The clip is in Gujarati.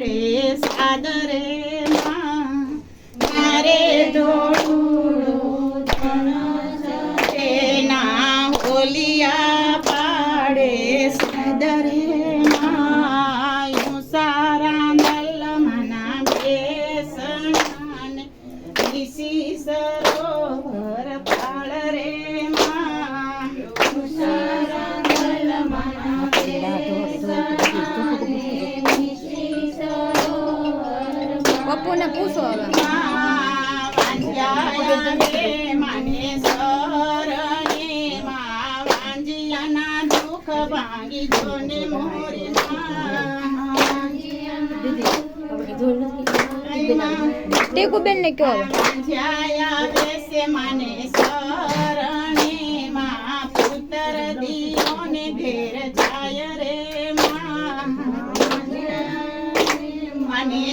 પાડે સાદરે માં મારે ધોળું તેના હોલિયા પાડે સાદરે માં સારા દલ મના બેસણ ઈસી સરોવર પાળ રે માં સારા દલ મના પપ્પુને પૂછો હવે માને સરણે માં વાંજિયાના દુઃખ ભાંગી જોને મોરી ટેકુબેન ને કયો હવે વાંજ્યા બેસે માને સરણે માં પુત્ર દીઓને ઘેર જાય રે માં મને